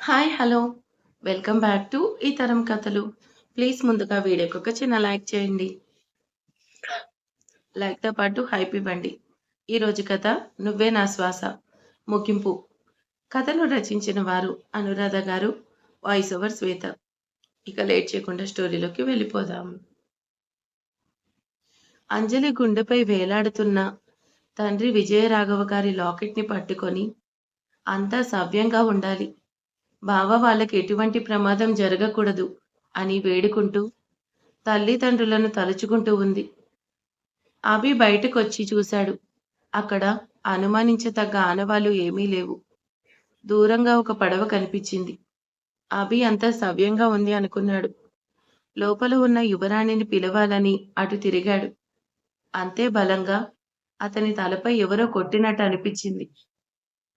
Hi! Hello! Welcome back to ఈ తరం కథలు. ప్లీజ్ ముందుగా వీడియోకి ఒక చిన్న లైక్ చేయండి. లైక్‌తో పాటు హైప్ ఇవ్వండి. ఈరోజు కథ 'నువ్వే నా శ్వాస' ముగింపు. కథను రచించిన వారు అనురాధ గారు. వాయిస్ ఓవర్ శ్వేత. ఇక లేట్ చేయకుండా స్టోరీలోకి వెళ్ళిపోదాం. అంజలి గుండెపై వేలాడుతున్న తండ్రి విజయరాఘవ గారి లాకెట్‌ని పట్టుకొని అంతా సవ్యంగా ఉండాలి. బావ వాళ్ళకి ఎటువంటి ప్రమాదం జరగకూడదు అని వేడుకుంటూ తల్లిదండ్రులను తలుచుకుంటూ ఉంది. అభి బయటకొచ్చి చూశాడు. అక్కడ అనుమానించతగ్గ ఆనవాళ్లు ఏమీ లేవు. దూరంగా ఒక పడవ కనిపించింది. అభి అంతా సవ్యంగా ఉంది అనుకున్నాడు. లోపల ఉన్న యువరాణిని పిలవాలని అటు తిరిగాడు. అంతే బలంగా అతని తలపై ఎవరో కొట్టినట్టు అనిపించింది.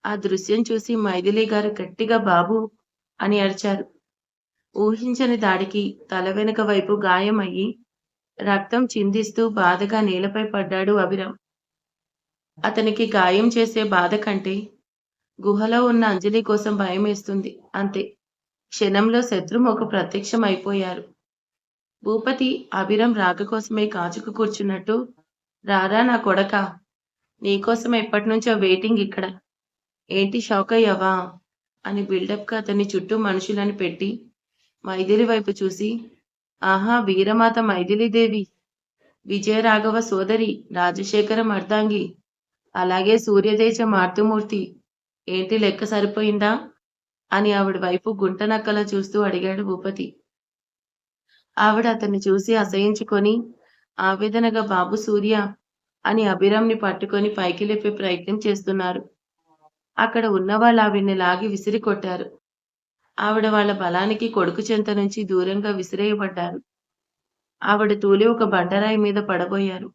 ఆ దృశ్యం చూసి మైథిలి గారు గట్టిగా బాబూ అని అరిచారు. ఊహించని దాడికి తల వెనుక వైపు గాయం అయ్యి రక్తం చిందిస్తూ బాధగా నేలపై పడ్డాడు అభిరామ్. అతనికి గాయం చేసే బాధ కంటే గుహలో ఉన్న అంజలి కోసం భయమేస్తుంది అంతే. క్షణంలో శత్రుముఖ ప్రత్యక్షం అయిపోయారు. భూపతి అభిరామ్ రాక కోసమే కాచుకు కూర్చున్నట్టు, రారా నా కొడకా, నీకోసమే ఎప్పటినుంచో వెయిటింగ్ ఇక్కడ. ఏంటి షాక్ అయ్యావా అని బిల్డప్గా అతని చుట్టూ మనుషులను పెట్టి మైథిలి వైపు చూసి, ఆహా వీరమాత మైథిలీదేవి, విజయరాఘవ సోదరి రాజశేఖరం అర్ధాంగి, అలాగే సూర్యదేశ మాతృమూర్తి, ఏంటి లెక్క సరిపోయిందా అని ఆవిడ వైపు గుంటనక్కలా చూస్తూ అడిగాడు భూపతి. ఆవిడ అతన్ని చూసి అసహించుకొని ఆవేదనగా బాబు సూర్య అని అభిరామ్ని పట్టుకొని పైకి లేపే ప్రయత్నం చేస్తున్నారు. అక్కడ ఉన్నవాళ్ళు ఆవిడ్ని లాగి విసిరి కొట్టారు. ఆవిడ వాళ్ళ బలానికి కొడుకు చెంత నుంచి దూరంగా విసిరేయబడ్డారు. ఆవిడ తూలి ఒక బండరాయి మీద పడబోయారు.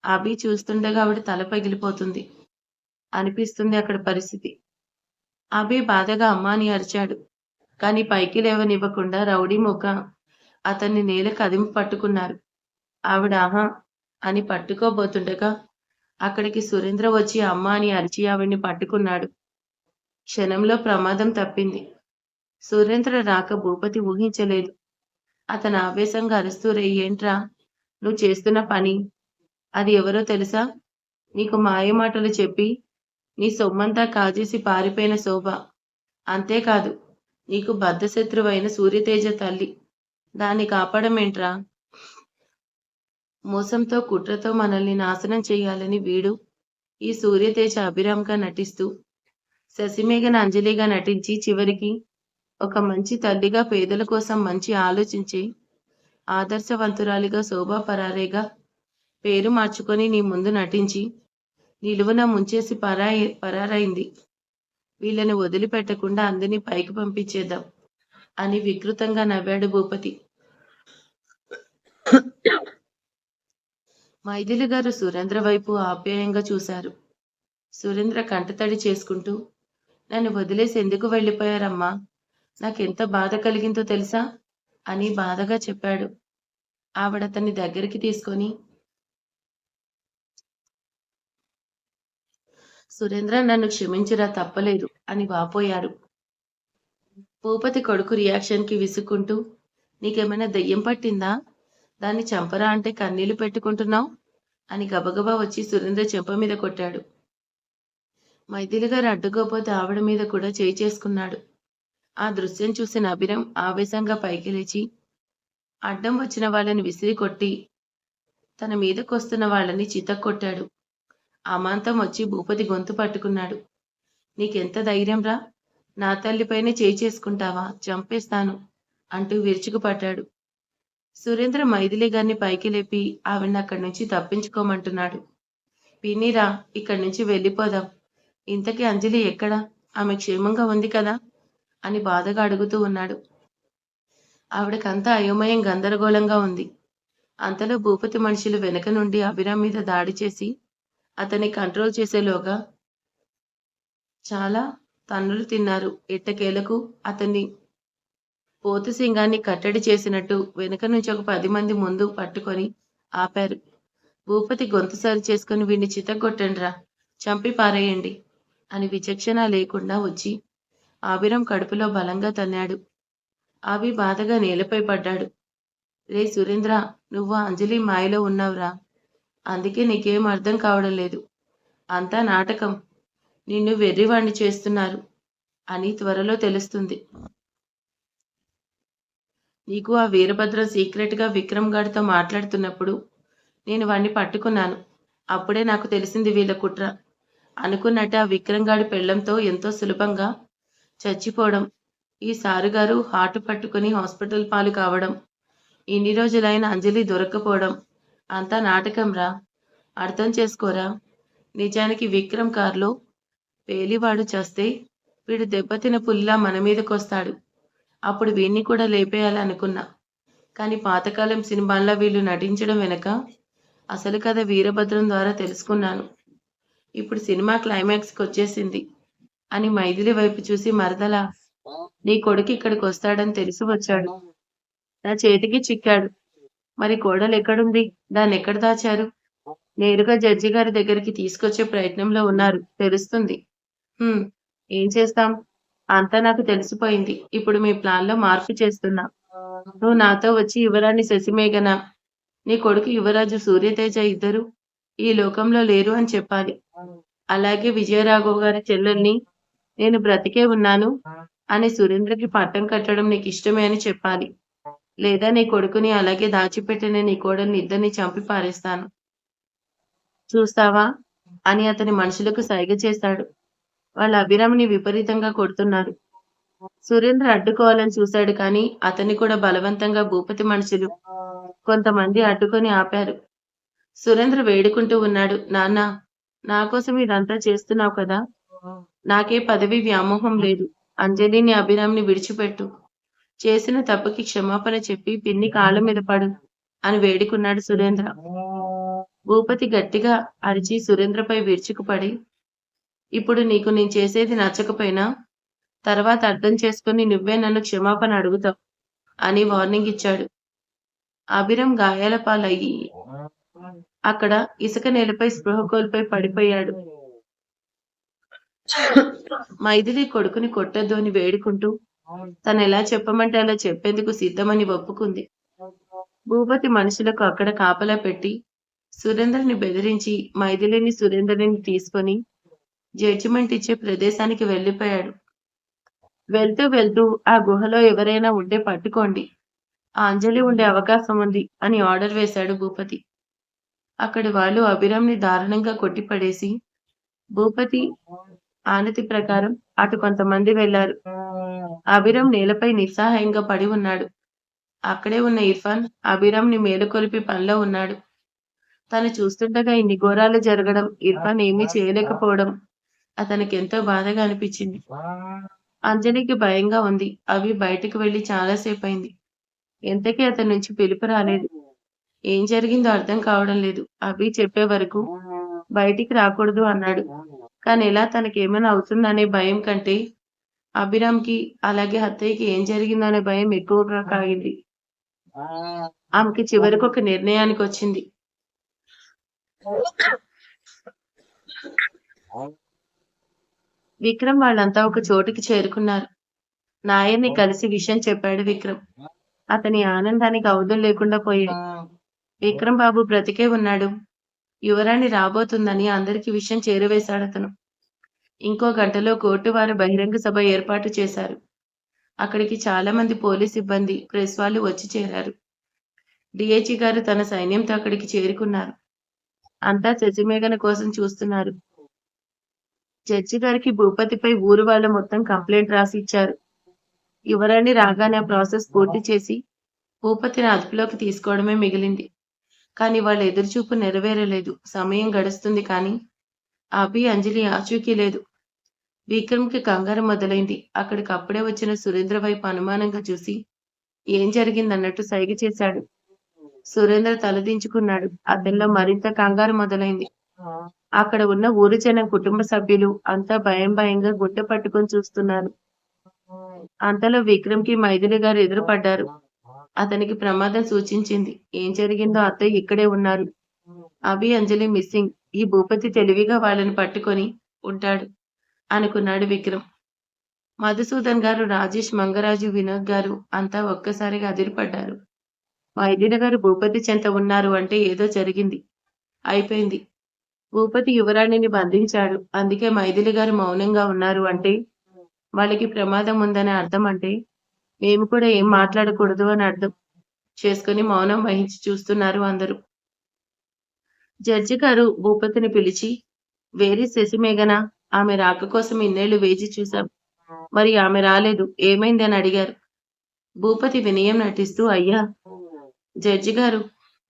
అభి చూస్తుండగా ఆవిడ తల పగిలిపోతుంది అనిపిస్తుంది అక్కడ పరిస్థితి. అభి బాధగా అమ్మా అని అరిచాడు. కాని పైకి లేవనివ్వకుండా రౌడీ మొక అతన్ని నేల కదిమి పట్టుకున్నారు. ఆవిడ ఆహా అని పట్టుకోబోతుండగా అక్కడికి సురేంద్ర వచ్చి అమ్మా అని అరిచి ఆవిడ్ని పట్టుకున్నాడు. క్షణంలో ప్రమాదం తప్పింది. సురేంద్ర రాక భూపతి ఊహించలేదు. అతను ఆవేశంగా అరుస్తూ ఏంట్రా నువ్వు చేస్తున్న పని? అది ఎవరో తెలుసా? నీకు మాయమాటలు చెప్పి నీ సొమ్మంతా కాజేసి పారిపోయిన శోభ. అంతేకాదు నీకు బద్ధశత్రువైన సూర్యతేజ తల్లి. దాన్ని కాపాడమేంట్రా? మోసంతో కుట్రతో మనల్ని నాశనం చేయాలని వీడు ఈ సూర్యతేజ అభిరామ్గా నటిస్తూ శశిమేఘన అంజలిగా నటించి చివరికి ఒక మంచి తల్లిగా పేదల కోసం మంచి ఆలోచించే ఆదర్శవంతురాలిగా శోభా పరారేగా పేరు మార్చుకొని నీ ముందు నటించి నిలువున ముంచేసి పరారైంది. వీళ్ళని వదిలిపెట్టకుండా అందరినీ పైకి పంపించేద్దాం అని వికృతంగా నవ్వాడు భూపతి. మైథిలి గారు సురేంద్ర వైపు ఆప్యాయంగా చూశారు. సురేంద్ర కంటతడి చేసుకుంటూ, నన్ను వదిలేసి ఎందుకు వెళ్ళిపోయారమ్మా? నాకెంత బాధ కలిగిందో తెలుసా అని బాధగా చెప్పాడు. ఆవిడతన్ని దగ్గరికి తీసుకొని, సురేంద్ర నన్ను క్షమించిరా తప్పలేదు అని వాపోయారు. భూపతి కొడుకు రియాక్షన్ కి విసుక్కుంటూ, నీకేమైనా దెయ్యం పట్టిందా? దాన్ని చంపరా అంటే కన్నీళ్లు పెట్టుకుంటున్నావు అని గబగబా వచ్చి సురేంద్ర చెంప మీద కొట్టాడు. మైథిలి గారు అడ్డుకోపోతే ఆవిడ మీద కూడా చేయి చేసుకున్నాడు. ఆ దృశ్యం చూసిన అభిరామ్ ఆవేశంగా పైకి లేచి అడ్డం వచ్చిన వాళ్ళని విసిరి కొట్టి తన మీదకొస్తున్న వాళ్ళని చితక్కొట్టాడు. అమాంతం వచ్చి భూపతి గొంతు పట్టుకున్నాడు. నీకెంత ధైర్యంరా? నా తల్లిపైనే చేయి చేసుకుంటావా? చంపేస్తాను అంటూ విరుచుకుపడ్డాడు. సురేంద్ర మైథిలి గారిని పైకి లేపి ఆవిడ్ని అక్కడి నుంచి తప్పించుకోమంటున్నాడు. పిన్నిరా, ఇక్కడి నుంచి వెళ్ళిపోదాం. ఇంతకీ అంజలి ఎక్కడా? ఆమె క్షేమంగా ఉంది కదా అని బాధగా అడుగుతూ ఉన్నాడు. ఆవిడకంతా అయోమయం గందరగోళంగా ఉంది. అంతలో భూపతి మనుషులు వెనక నుండి అభిరామ్ మీద దాడి చేసి అతన్ని కంట్రోల్ చేసేలోగా చాలా తన్నులు తిన్నారు. ఎట్టకేలకు అతన్ని పోతు సింగాన్ని కట్టడి చేసినట్టు వెనుక నుంచి ఒక 10 మంది ముందు పట్టుకొని ఆపారు. భూపతి గొంతు సరి చేసుకుని వీడిని చితగ్గొట్టండిరా, చంపి పారేయండి అని విచక్షణ లేకుండా వచ్చి అభిరామ్ కడుపులో బలంగా తన్నాడు. అభి బాధగా నేలపై పడ్డాడు. రే సురేంద్ర, నువ్వు అంజలి మాయలో ఉన్నావురా. అందుకే నీకేం అర్థం కావడం లేదు. అంతా నాటకం. నిన్ను వెర్రివాణ్ణి చేస్తున్నారు అని త్వరలో తెలుస్తుంది. నీకు ఆ వీరభద్రం సీక్రెట్గా విక్రమ్ గాడితో మాట్లాడుతున్నప్పుడు నేను వాణ్ణి పట్టుకున్నాను. అప్పుడే నాకు తెలిసింది వీళ్ళ కుట్ర. అనుకున్నట్టే ఆ విక్రమ్ గాడి పెళ్లంతో ఎంతో సులభంగా చచ్చిపోవడం, ఈ సారుగారు హార్ట్ పట్టుకుని హాస్పిటల్ పాలు కావడం, ఇన్ని రోజులైన అంజలి దొరక్కపోవడం అంతా నాటకంరా. అర్థం చేసుకోరా. నిజానికి విక్రమ్ కారులో పేలివాడు చస్తే వీడు దెబ్బతిన పులిలా మన మీదకొస్తాడు. అప్పుడు వీణ్ణి కూడా లేపేయాలనుకున్నా. కానీ పాతకాలం సినిమాల్లో వీళ్ళు నటించడం వెనక అసలు కథ వీరభద్రం ద్వారా తెలుసుకున్నాను. ఇప్పుడు సినిమా క్లైమాక్స్కి వచ్చేసింది అని మైథిలి వైపు చూసి మరదలా, నీ కొడుకు ఇక్కడికి వస్తాడని తెలిసి వచ్చాడు. నా చేతికి చిక్కాడు. మరి కోడలు ఎక్కడుంది? దాన్ని ఎక్కడ దాచారు? నేరుగా జడ్జి గారి దగ్గరికి తీసుకొచ్చే ప్రయత్నంలో ఉన్నారు. తెలుస్తుంది. ఏం చేస్తాం? అంతా నాకు తెలిసిపోయింది. ఇప్పుడు మీ ప్లాన్లో మార్పు చేస్తున్నా. నువ్వు నాతో వచ్చి యువరాణి శశిమేఘన, నీ కొడుకు యువరాజు సూర్యతేజ ఇద్దరు ఈ లోకంలో లేరు అని చెప్పాలి. అలాగే విజయరాఘవ్ గారి చెల్లెల్ని నేను బ్రతికే ఉన్నాను అని సురేంద్రకి పట్టం కట్టడం నీకు ఇష్టమే అని చెప్పాలి. లేదా నీ కొడుకుని అలాగే దాచిపెట్టిన నీ కోడల్ని ఇద్దరిని చంపి పారేస్తాను. చూస్తావా అని అతని మనుషులకు సైగ చేశాడు. వాళ్ళ అభిరామిని విపరీతంగా కొడుతున్నారు. సురేంద్ర అడ్డుకోవాలని చూశాడు, కానీ అతన్ని కూడా బలవంతంగా భూపతి మనుషులు కొంతమంది అడ్డుకొని ఆపారు. సురేంద్ర వేడుకుంటూ ఉన్నాడు. నాన్న, నా కోసం ఇదంతా చేస్తున్నావు కదా. నాకే పదవి వ్యామోహం లేదు. అంజలిని అభిరామిని విడిచిపెట్టు. చేసిన తప్పుకి క్షమాపణ చెప్పి పిన్ని కాళ్ళ మీద పడు అని వేడుకున్నాడు సురేంద్ర. భూపతి గట్టిగా అరిచి సురేంద్రపై విరుచుకుపడి, ఇప్పుడు నీకు నేను చేసేది నచ్చకపోయినా తర్వాత అర్థం చేసుకుని నువ్వే నన్ను క్షమాపణ అడుగుతావు అని వార్నింగ్ ఇచ్చాడు. అభిరామ్ గాయాల పాలయ్యి అక్కడ ఇసుక నేలపై స్పృహ కోల్పోయి పడిపోయాడు. మైథిలి కొడుకుని కొట్టొద్దు అని వేడుకుంటూ తను ఎలా చెప్పమంటే అలా చెప్పేందుకు సిద్ధమని ఒప్పుకుంది. భూపతి మనుషులకు అక్కడ కాపలా పెట్టి సురేంద్రని బెదిరించి మైథిలిని సురేంద్రని తీసుకొని జడ్జిమెంట్ ఇచ్చే ప్రదేశానికి వెళ్ళిపోయాడు. వెళ్తూ వెళ్తూ ఆ గుహలో ఎవరైనా ఉంటే పట్టుకోండి, ఆ అంజలి ఉండే అవకాశం ఉంది అని ఆర్డర్ వేశాడు భూపతి. అక్కడి వాళ్ళు అభిరామ్ని దారుణంగా కొట్టిపడేసి భూపతి ఆనతి ప్రకారం అటు కొంతమంది వెళ్లారు. అభిరామ్ నేలపై నిస్సహాయంగా పడి ఉన్నాడు. అక్కడే ఉన్న ఇర్ఫాన్ అభిరామ్ని మేలుకొలిపి పనిలో ఉన్నాడు. తను చూస్తుండగా ఇన్ని ఘోరాలు జరగడం, ఇర్ఫాన్ ఏమీ చేయలేకపోవడం అతనికి ఎంతో బాధగా అనిపించింది. అంజలికి భయంగా ఉంది. అవి బయటకు వెళ్లి చాలాసేపు అయింది. ఎంతకీ అతని నుంచి పిలుపు రాలేదు. ఏం జరిగిందో అర్థం కావడం లేదు. అవి చెప్పే వరకు బయటికి రాకూడదు అన్నాడు. కానీ ఎలా తనకేమైనా అవుతుందనే భయం కంటే అభిరామ్కి అలాగే అత్తయ్యకి ఏం జరిగిందో అనే భయం ఎక్కువగా కాగింది. ఆమెకి చివరికి ఒక నిర్ణయానికి వచ్చింది. విక్రమ్ వాళ్ళంతా ఒక చోటుకి చేరుకున్నారు. నాయర్ని కలిసి విషయం చెప్పాడు విక్రమ్. అతని ఆనందానికి అవధులు లేకుండా పోయాయి. విక్రమ్ బాబు బ్రతికే ఉన్నాడు, యువరాణి రాబోతుందని అందరికీ విషయం చేరవేశాడతను. ఇంకో గంటలో కోర్టు వారు బహిరంగ సభ ఏర్పాటు చేశారు. అక్కడికి చాలా మంది పోలీస్ సిబ్బంది, ప్రెస్ వాళ్ళు వచ్చి చేరారు. డిఐజీ గారు తన సైన్యంతో అక్కడికి చేరుకున్నారు. అంతా శశిమేఘన కోసం చూస్తున్నారు. జడ్జి గారికి భూపతిపై ఊరు వాళ్ళు మొత్తం కంప్లైంట్ రాసి ఇచ్చారు. యువరాణి రాగానే ఆ ప్రాసెస్ పూర్తి చేసి భూపతిని అదుపులోకి తీసుకోవడమే మిగిలింది. కానీ వాళ్ళ ఎదురుచూపు నెరవేరలేదు. సమయం గడుస్తుంది, కానీ అభి, అంజలి ఆచూకీ లేదు. విక్రమ్కి కంగారు మొదలైంది. అక్కడికి అప్పుడే వచ్చిన సురేంద్ర వైపు అనుమానంగా చూసి ఏం జరిగిందన్నట్టు సైగ చేశాడు. సురేంద్ర తలదించుకున్నాడు. అతనిలో మరింత కంగారు మొదలైంది. అక్కడ ఉన్న ఊరు జనం, కుటుంబ సభ్యులు అంతా భయం భయంగా గుడ్డ పట్టుకొని చూస్తున్నారు. అంతలో విక్రమ్కి మైథిలి గారు ఎదురుపడ్డారు. అతనికి ప్రమాదం సూచించింది. ఏం జరిగిందో అత్తయ్య ఇక్కడే ఉన్నారు. అభి, అంజలి మిస్సింగ్. ఈ భూపతి తెలివిగా వాళ్ళని పట్టుకొని ఉంటాడు అనుకున్నాడు విక్రమ్. మధుసూదన్ గారు, రాజేష్, మంగరాజు, వినోద్ గారు అంతా ఒక్కసారిగా అదిరిపడ్డారు. మైథిలి గారు భూపతి చెంత ఉన్నారు అంటే ఏదో జరిగింది. అయిపోయింది. భూపతి యువరాణిని బంధించాడు. అందుకే మైథిలి గారు మౌనంగా ఉన్నారు అంటే వాళ్ళకి ప్రమాదం ఉందని అర్థం అంటే మేము కూడా ఏం మాట్లాడకూడదు అని అర్థం చేసుకొని మౌనం వహించి చూస్తున్నారు అందరూ. జడ్జి గారు భూపతిని పిలిచి, వేరీ శశిమేఘన? ఆమె రాక కోసం ఇన్నేళ్లు వేచి చూశాం. మరి ఆమె రాలేదు. ఏమైంది అని అడిగారు. భూపతి వినయం నటిస్తూ, అయ్యా జడ్జి గారు,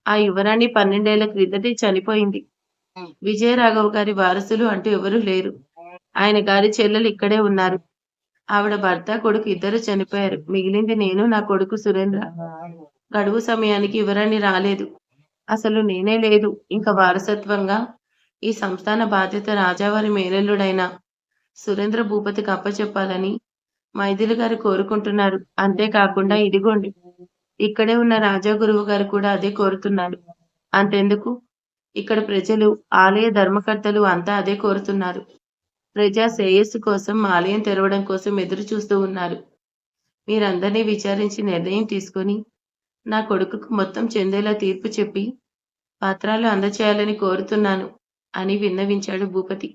ఆ యువరాణి 12 ఏళ్ల క్రిందటే చనిపోయింది. విజయరాఘవ గారి వారసులు అంటూ ఎవరూ లేరు. ఆయన గారి చెల్లెలు ఇక్కడే ఉన్నారు. ఆవిడ భర్త, కొడుకు ఇద్దరు చనిపోయారు. మిగిలింది నేను, నా కొడుకు సురేంద్ర. గడువు సమయానికి యువరాణి రాలేదు. అసలు నేనే లేదు. ఇంక వారసత్వంగా ఈ సంస్థాన బాధ్యత రాజావారి మేనల్లుడైన సురేంద్ర భూపతికి అప్పచెప్పాలని మైథిలి గారు కోరుకుంటున్నారు. అంతేకాకుండా ఇదిగోండి, ఇక్కడే ఉన్న రాజా గురువు గారు కూడా అదే కోరుతున్నాడు. అంతెందుకు, ఇక్కడ ప్రజలు, ఆలయ ధర్మకర్తలు అంతా అదే కోరుతున్నారు. ప్రజా శ్రేయస్సు కోసం, ఆలయం తెరవడం కోసం ఎదురు చూస్తూ ఉన్నారు. మీరందరినీ విచారించి నిర్ణయం తీసుకొని నా కొడుకుకు మొత్తం చెందేలా తీర్పు చెప్పి పత్రాలు అందచేయాలని కోరుతున్నాను అని విన్నవించాడు భూపతి.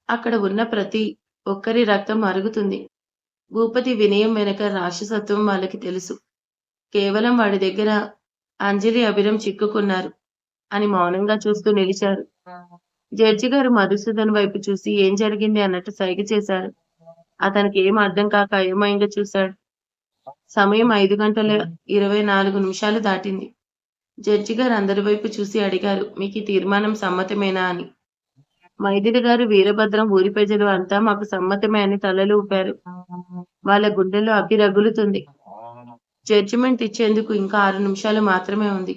అక్కడ ఉన్న ప్రతి ఒక్కరి రక్తం మరుగుతుంది. భూపతి వినయం వెనక రాక్షసత్వం వాళ్ళకి తెలుసు. కేవలం వాడి దగ్గర అంజలి, అభిరం చిక్కుకున్నారు అని మౌనంగా చూస్తూ నిలిచారు. జడ్జి గారు మధుసూదన్ వైపు చూసి ఏం జరిగింది అన్నట్టు సైగ చేశారు. అతనికి ఏం అర్థం కాక అయోమయంగా చూశాడు. సమయం 5:24 దాటింది. జడ్జి గారు అందరి వైపు చూసి అడిగారు, మీకు ఈ తీర్మానం సమ్మతమేనా అని. మైథిలి గారు, వీరభద్రం, ఊరి ప్రజలు అంతా మాకు సమ్మతమే అని తలలు ఊపారు. వాళ్ళ గుండెల్లో అగ్గి రగులుతుంది. జడ్జిమెంట్ ఇచ్చేందుకు ఇంకా 6 నిమిషాలు మాత్రమే ఉంది.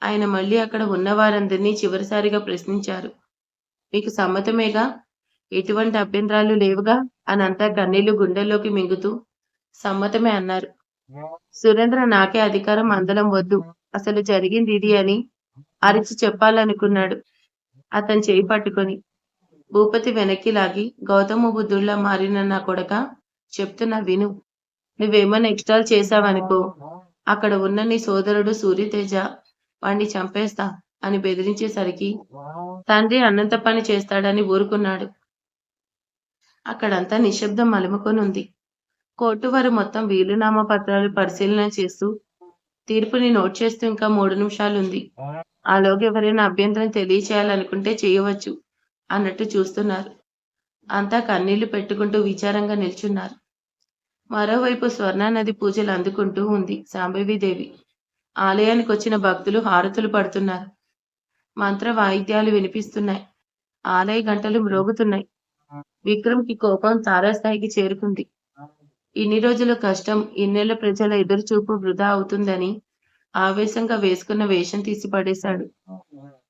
ఆయన మళ్ళీ అక్కడ ఉన్న వారందరినీ చివరిసారిగా ప్రశ్నించారు. మీకు సమ్మతమేగా? ఎటువంటి అభ్యంతరాలు లేవుగా? అనంతా కన్నీళ్లు గుండెల్లోకి మింగుతూ సమ్మతమే అన్నారు. సురేంద్ర, నాకే అధికారం అందలం వద్దు. అసలు జరిగింది ఇది అని అరిచి చెప్పాలనుకున్నాడు అతని చేయి పట్టుకొని. భూపతి వెనక్కి లాగి, గౌతమ బుద్ధుడిలా మారిన నా కొడక, చెప్తున్నా విను. నువ్వేమన్నా ఎక్స్ట్రాలు చేశావనుకో, అక్కడ ఉన్న నీ సోదరుడు సూర్యతేజ వాణ్ణి చంపేస్తా అని బెదిరించేసరికి తండ్రి అన్నంత పని చేస్తాడని ఊరుకున్నాడు. అక్కడంతా నిశ్శబ్దం అలుముకొనుంది. కోర్టు వారు మొత్తం వీలునామా పత్రాలు పరిశీలన చేస్తూ తీర్పుని నోట్ చేస్తూ ఇంకా 3 నిమిషాలుంది. ఆలోగా ఎవరైనా అభ్యంతరం తెలియచేయాలనుకుంటే చేయవచ్చు అన్నట్టు చూస్తున్నారు. అంతా కన్నీళ్లు పెట్టుకుంటూ విచారంగా నిల్చున్నారు. మరోవైపు స్వర్ణానది పూజలు అందుకుంటూ ఉంది శాంభవీదేవి. ఆలయానికి వచ్చిన భక్తులు హారతులు పడుతున్నారు. మంత్ర వాయిద్యాలు వినిపిస్తున్నాయి. ఆలయ గంటలు మ్రోగుతున్నాయి. విక్రమ్‌కి కోపం తారాస్థాయికి చేరుకుంది. ఇన్ని రోజుల కష్టం, ఇన్నేళ్ల ప్రజల ఎదురుచూపు వృధా అవుతుందని ఆవేశంగా వేసుకున్న వేషం తీసి పడేశాడు.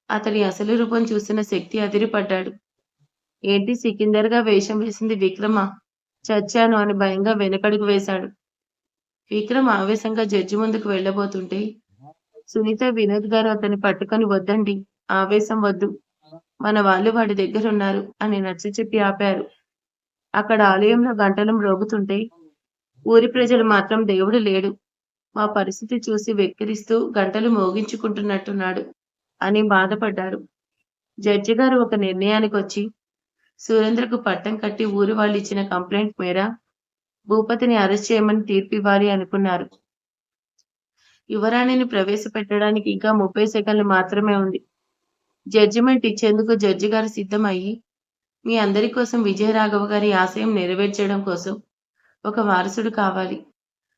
అతని అసలు రూపం చూసిన శక్తి అదిరిపడ్డాడు. ఏంటి సికిందర్‌గా వేషం వేసింది విక్రమా? చచ్చాను అని భయంగా వెనకడుగు వేశాడు. విక్రమ్ ఆవేశంగా జడ్జి ముందుకు వెళ్ళబోతుంటే సునీత, వినోద్ గారు అతన్ని పట్టుకొని, వద్దండి, ఆవేశం వద్దు. మన వాళ్ళు వాడి దగ్గరున్నారు అని నచ్చచెప్పి ఆపారు. అక్కడ ఆలయంలో గంటలు మ్రోగుతుంటే ఊరి ప్రజలు మాత్రం దేవుడు లేడు, మా పరిస్థితి చూసి వెక్కిరిస్తూ గంటలు మోగించుకుంటున్నట్టున్నాడు అని బాధపడ్డారు. జడ్జి గారు ఒక నిర్ణయానికొచ్చి సురేంద్రకు పట్టం కట్టి ఊరి వాళ్ళు ఇచ్చిన కంప్లైంట్ మేర భూపతిని అరెస్ట్ చేయమని తీర్పివ్వాలి అనుకున్నారు. యువరాణిని ప్రవేశపెట్టడానికి ఇంకా 30 సెకన్లు మాత్రమే ఉంది. జడ్జిమెంట్ ఇచ్చేందుకు జడ్జి గారు సిద్ధమయ్యి, మీ అందరి కోసం విజయరాఘవ గారి ఆశయం నెరవేర్చడం కోసం ఒక వారసుడు కావాలి.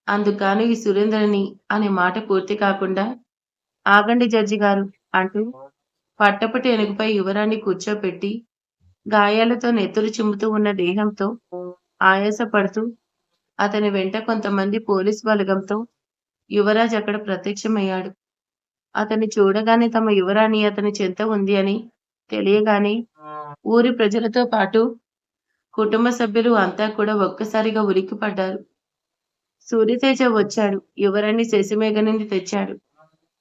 అందుకుగాను ఈ సురేంద్రని అనే మాట పూర్తి కాకుండా, ఆగండి జడ్జి గారు అంటూ పట్టపటి ఏనుగుపై యువరాణి కూర్చోపెట్టి గాయాలతో నెత్తురు చిమ్ముతూ ఉన్న దేహంతో ఆయాసపడుతూ అతని వెంట కొంతమంది పోలీస్ బలగంతో యువరాజ్ అక్కడ ప్రత్యక్షమయ్యాడు. అతన్ని చూడగానే తమ యువరాణి అతని చెంత ఉంది అని తెలియగానే ఊరి ప్రజలతో పాటు కుటుంబ సభ్యులు అంతా కూడా ఒక్కసారిగా ఉలిక్కిపడ్డారు. సూర్యతేజ వచ్చాడు, యువరాణి శశిమేఘనని తెచ్చాడు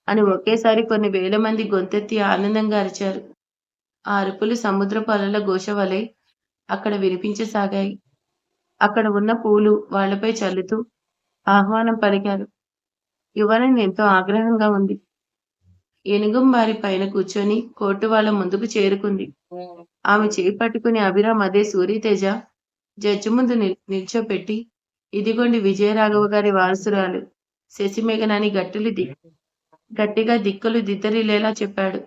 అని ఒకేసారి కొన్ని వేల మంది గొంతెత్తి ఆనందంగా అరిచారు. ఆ అరుపులు సముద్రపు అలల ఘోష వలె అక్కడ వినిపించసాగాయి. అక్కడ ఉన్న పూలు వాళ్ళపై చల్లుతూ ఆహ్వానం పలికారు. యువరాణి ఎంతో ఆగ్రహంగా ఉంది. ఏనుగుంబారి పైన కూర్చొని కోర్టు వాళ్ళ ముందుకు చేరుకుంది. ఆమె చేయి పట్టుకుని అభిరామ్ అదే సూర్యతేజ జడ్జి ముందు నిల్చోపెట్టి, ఇదిగోండి విజయరాఘవ గారి వారసురాలు శశిమేఘన అని గట్టిగా దిక్కులు దిద్దరిల్లేలా చెప్పాడు.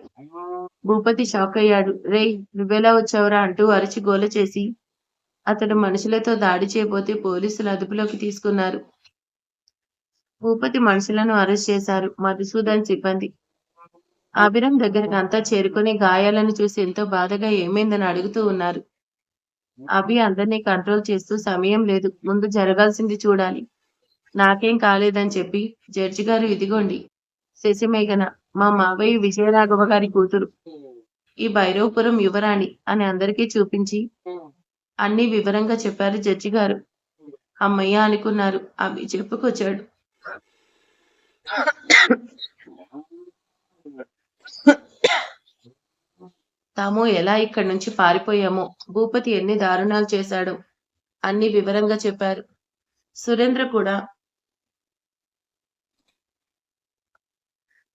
భూపతి షాక్ అయ్యాడు. రేయ్, నువ్వెలా వచ్చావురా అంటూ అరిచి గోల చేసి అతడు మనుషులతో దాడి చేయబోతే పోలీసులు అదుపులోకి తీసుకున్నారు. భూపతి మనుషులను అరెస్ట్ చేశారు. మధుసూదన్ సిబ్బంది అభిరామ్ దగ్గరకు అంతా చేరుకుని గాయాలను చూసి ఎంతో బాధగా ఏమైందని అడుగుతూ ఉన్నారు. అభి అందరినీ కంట్రోల్ చేస్తూ సమయం లేదు, ముందు జరగాల్సింది చూడాలి. నాకేం కాలేదని చెప్పి జడ్జి గారు ఇదిగోండి శశిమేఘన మా మావయ్య విజయరాఘవ గారి కూతురు, ఈ భైరవపురం యువరాణి అని అందరికీ చూపించి అన్ని వివరంగా చెప్పారు జడ్జి గారు. అమ్మయ్య అనుకున్నారు. అభి చెప్పుకొచ్చాడు. తాము ఎలా ఇక్కడి నుంచి పారిపోయామో, భూపతి ఎన్ని దారుణాలు చేశాడో అన్ని వివరంగా చెప్పారు. సురేంద్ర కూడా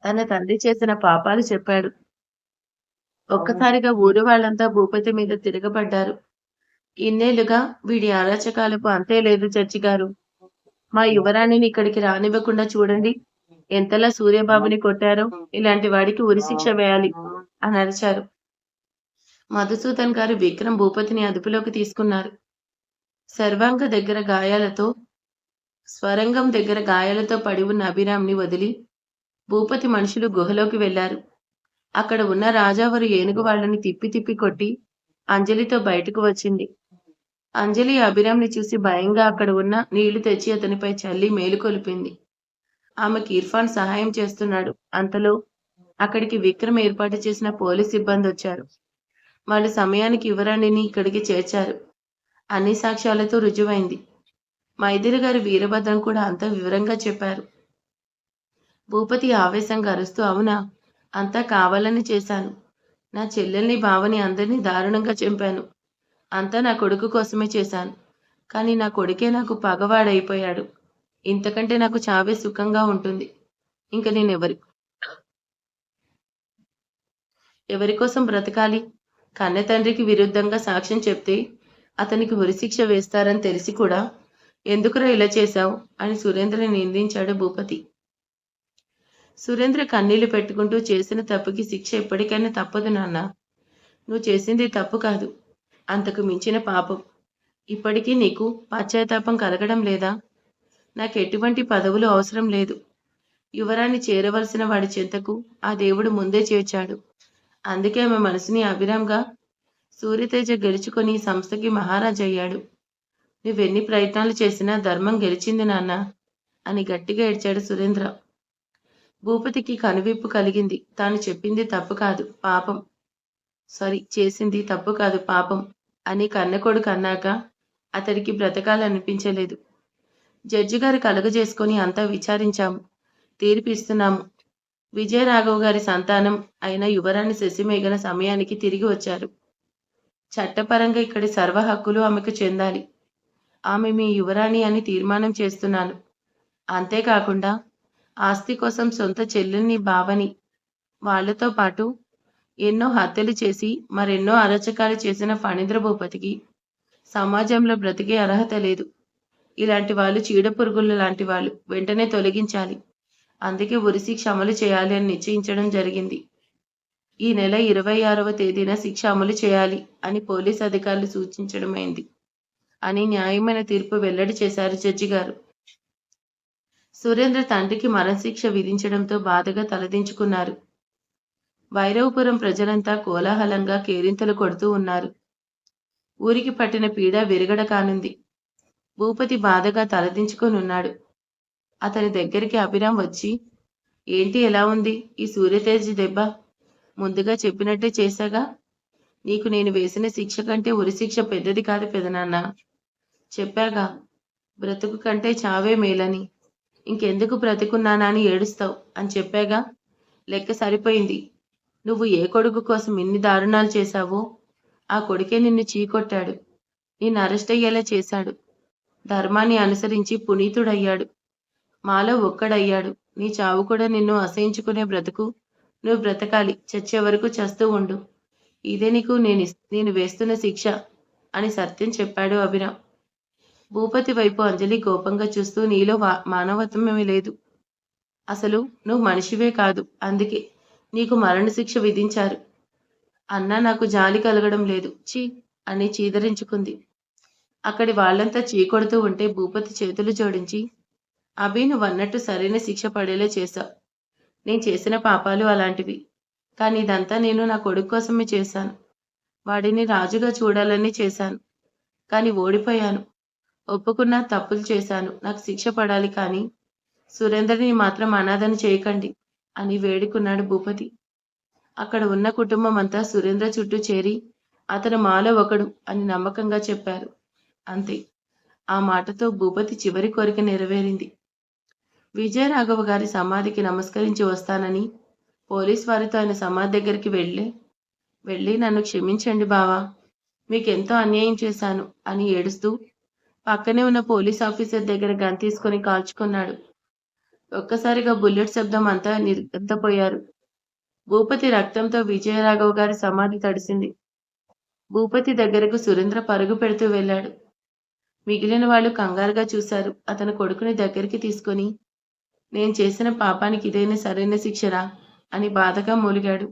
తన తండ్రి చేసిన పాపాలు చెప్పాడు. ఒక్కసారిగా ఊరి వాళ్ళంతా భూపతి మీద తిరగబడ్డారు. ఇన్నేళ్లుగా వీడి అరాచకాలకు అంతే లేదు జడ్జి గారు. మా యువరాణిని ఇక్కడికి రానివ్వకుండా చూడండి, ఎంతలా సూర్యబాబుని కొట్టారో. ఇలాంటి వాడికి ఉరిశిక్ష వేయాలి అని అరిచారు. మధుసూదన్ గారు విక్రమ్ భూపతిని అదుపులోకి తీసుకున్నారు. స్వరంగం దగ్గర గాయాలతో పడి ఉన్న అభిరామ్ని వదిలి భూపతి మనుషులు గుహలోకి వెళ్లారు. అక్కడ ఉన్న రాజావారు ఏనుగు వాళ్ళని తిప్పి తిప్పి కొట్టి అంజలితో బయటకు వచ్చింది. అంజలి అభిరామ్ని చూసి భయంగా అక్కడ ఉన్న నీళ్లు తెచ్చి అతనిపై చల్లి మేలుకొలిపింది. ఆమెకి ఇర్ఫాన్ సహాయం చేస్తున్నాడు. అంతలో అక్కడికి విక్రమ్ ఏర్పాటు చేసిన పోలీస్ సిబ్బంది వచ్చారు. వాళ్ళు సమయానికి యువరాణిని ఇక్కడికి చేర్చారు. అన్ని సాక్ష్యాలతో రుజువైంది. మైథిలి గారు వీరభద్రం కూడా అంతా వివరంగా చెప్పారు. భూపతి ఆవేశంగా అరుస్తూ, అవునా, అంతా కావాలని చేశాను. నా చెల్లెల్ని బావని అందరినీ దారుణంగా చంపాను. అంతా నా కొడుకు కోసమే చేశాను. కానీ నా కొడుకే నాకు పగవాడైపోయాడు. ఇంతకంటే నాకు చావే సుఖంగా ఉంటుంది. ఇంక నేను ఎవరి కోసం బ్రతకాలి? కన్న తండ్రికి విరుద్ధంగా సాక్ష్యం చెప్తే అతనికి ఉరిశిక్ష వేస్తారని తెలిసి కూడా ఎందుకురా ఇలా చేశావు అని సురేంద్రని నిందించాడు భూపతి. సురేంద్ర కన్నీళ్లు పెట్టుకుంటూ, చేసిన తప్పుకి శిక్ష ఎప్పటికైనా తప్పదు నాన్న. నువ్వు చేసింది తప్పు కాదు, అంతకు మించిన పాపం. ఇప్పటికీ నీకు పశ్చాత్తాపం కలగడం లేదా? నాకు ఎటువంటి పదవులు అవసరం లేదు. యువరాన్ని చేరవలసిన వాడి చెంతకు ఆ దేవుడు ముందే చేర్చాడు. అందుకే ఆమె మనసుని అభిరామ్గా సూర్యతేజ గెలుచుకొని సంస్థకి మహారాజు అయ్యాడు. నువ్వెన్ని ప్రయత్నాలు చేసినా ధర్మం గెలిచింది నాన్న అని గట్టిగా ఏడ్చాడు సురేంద్ర. భూపతికి కనువిప్పు కలిగింది. తాను చెప్పింది తప్పు కాదు, పాపం. చేసింది తప్పు కాదు, పాపం అని కన్నకొడుకు అన్నాక అతడికి బ్రతకాలనిపించలేదు. జడ్జి గారు కలుగజేసుకొని అంతా విచారించాము, తీర్పిస్తున్నాము. విజయరాఘవ్ గారి సంతానం అయిన యువరాణి శశిమేఘన సమయానికి తిరిగి వచ్చారు. చట్టపరంగా ఇక్కడి సర్వ హక్కులు ఆమెకు చెందాలి. ఆమె మీ యువరాణి అని తీర్మానం చేస్తున్నాను. అంతేకాకుండా ఆస్తి కోసం సొంత చెల్లెల్ని బావని వాళ్లతో పాటు ఎన్నో హత్యలు చేసి మరెన్నో అరాచకాలు చేసిన ఫణీంద్ర భూపతికి సమాజంలో బ్రతికే అర్హత లేదు. ఇలాంటి వాళ్ళు చీడపురుగులు లాంటి వాళ్ళు, వెంటనే తొలగించాలి. అందుకే ఉరిశిక్ష అమలు చేయాలి అని నిశ్చయించడం జరిగింది. ఈ నెల 26వ తేదీన శిక్ష అమలు చేయాలి అని పోలీస్ అధికారులు సూచించడమైంది అని న్యాయమైన తీర్పు వెల్లడి చేశారు జడ్జి గారు. సురేంద్ర తండ్రికి మరణశిక్ష విధించడంతో బాధగా తలదించుకున్నారు. భైరవపురం ప్రజలంతా కోలాహలంగా కేరింతలు కొడుతూ ఉన్నారు. ఊరికి పట్టిన పీడ విరగడ కానుంది. భూపతి బాధగా తలదించుకొనున్నాడు. అతని దగ్గరికి అభిరామ్ వచ్చి, ఏంటి, ఎలా ఉంది ఈ సూర్యతేజ దెబ్బ? ముందుగా చెప్పినట్టే చేశాగా. నీకు నేను వేసిన శిక్ష కంటే ఉరిశిక్ష పెద్దది కాదు పెదనాన్న. చెప్పాగా, బ్రతుకు కంటే చావే మేలని. ఇంకెందుకు బ్రతుకున్నానా అని ఏడుస్తావు అని చెప్పాగా. లెక్క సరిపోయింది. నువ్వు ఏ కొడుకు కోసం ఇన్ని దారుణాలు చేశావో ఆ కొడుకే నిన్ను చీకొట్టాడు, నిన్ను అరెస్ట్ అయ్యేలా చేశాడు. ధర్మాన్ని అనుసరించి పునీతుడయ్యాడు. మాలో ఒక్కడయ్యాడు. నీ చావు కూడా నిన్ను అసహించుకునే బ్రతుకు నువ్వు బ్రతకాలి. చచ్చే వరకు చస్తూ ఉండు. ఇదే నీకు నేను వేస్తున్న శిక్ష అని సత్యం చెప్పాడు అభిరామ్. భూపతి వైపు అంజలి కోపంగా చూస్తూ నీలో మానవత్వమే లేదు. అసలు నువ్వు మనిషివే కాదు. అందుకే నీకు మరణశిక్ష విధించారు. అన్నా నాకు జాలి కలగడం లేదు. ఛీ అని చీదరించుకుంది. అక్కడి వాళ్ళంతా చీకొడుతూ ఉంటే భూపతి చేతులు జోడించి, అభి నువ్వన్నట్టు సరైన శిక్ష పడేలా చేశావు. నేను చేసిన పాపాలు అలాంటివి. కానీ ఇదంతా నేను నా కొడుకు కోసమే చేశాను. వాడిని రాజుగా చూడాలని చేశాను. కానీ ఓడిపోయాను. ఒప్పుకున్నా తప్పులు చేశాను. నాకు శిక్ష పడాలి కానీ సురేంద్రని మాత్రం అనాథని చేయకండి అని వేడుకున్నాడు భూపతి. అక్కడ ఉన్న కుటుంబం అంతా సురేంద్ర చుట్టూ చేరి అతను మాలో ఒకడు అని నమ్మకంగా చెప్పారు. అంతే. ఆ మాటతో భూపతి చివరి కోరిక నెరవేరింది. విజయరాఘవ గారి సమాధికి నమస్కరించి వస్తానని పోలీస్ వారితో ఆయన సమాధి దగ్గరికి వెళ్ళి నన్ను క్షమించండి బావా, మీకెంతో అన్యాయం చేశాను అని ఏడుస్తూ పక్కనే ఉన్న పోలీస్ ఆఫీసర్ దగ్గర గన్ తీసుకుని కాల్చుకున్నాడు. ఒక్కసారిగా బుల్లెట్ శబ్దం అంతా నిర్గంతపోయారు. భూపతి రక్తంతో విజయరాఘవ గారి సమాధి తడిసింది. భూపతి దగ్గరకు సురేంద్ర పరుగు పెడుతూ వెళ్ళాడు. మిగిలిన వాళ్ళు కంగారుగా చూశారు. అతని కొడుకుని దగ్గరికి తీసుకొని, నేను చేసిన పాపానికి ఇదైనా సరైన శిక్షరా అని బాధగా మూలిగాడు.